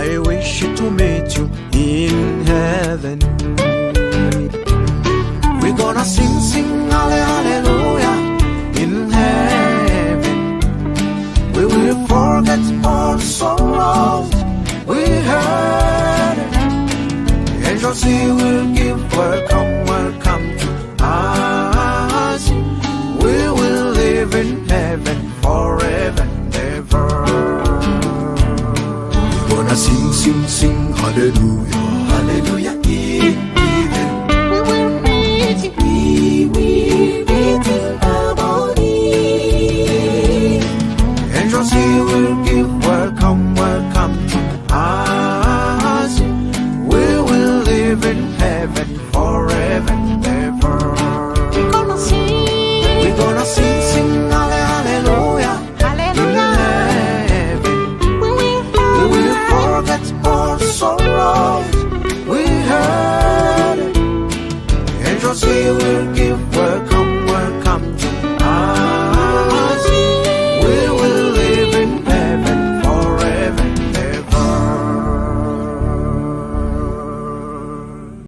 I wish to meet you in heaven. We're gonna sing, sing, hallelujah in heaven. We will forget all the sorrows we heard. Angels he will give welcome, welcome to us. We will live in heaven forever and ever. We're gonna sing, sing, sing, hallelujah, hallelujah in heaven. We will meet in the morning. Angels he will give welcome, welcome to us. We will live in heaven forever and ever. We're gonna sing, sing, hallelujah, hallelujah in heaven. We will forget all the sorrows we heard. Angels he will give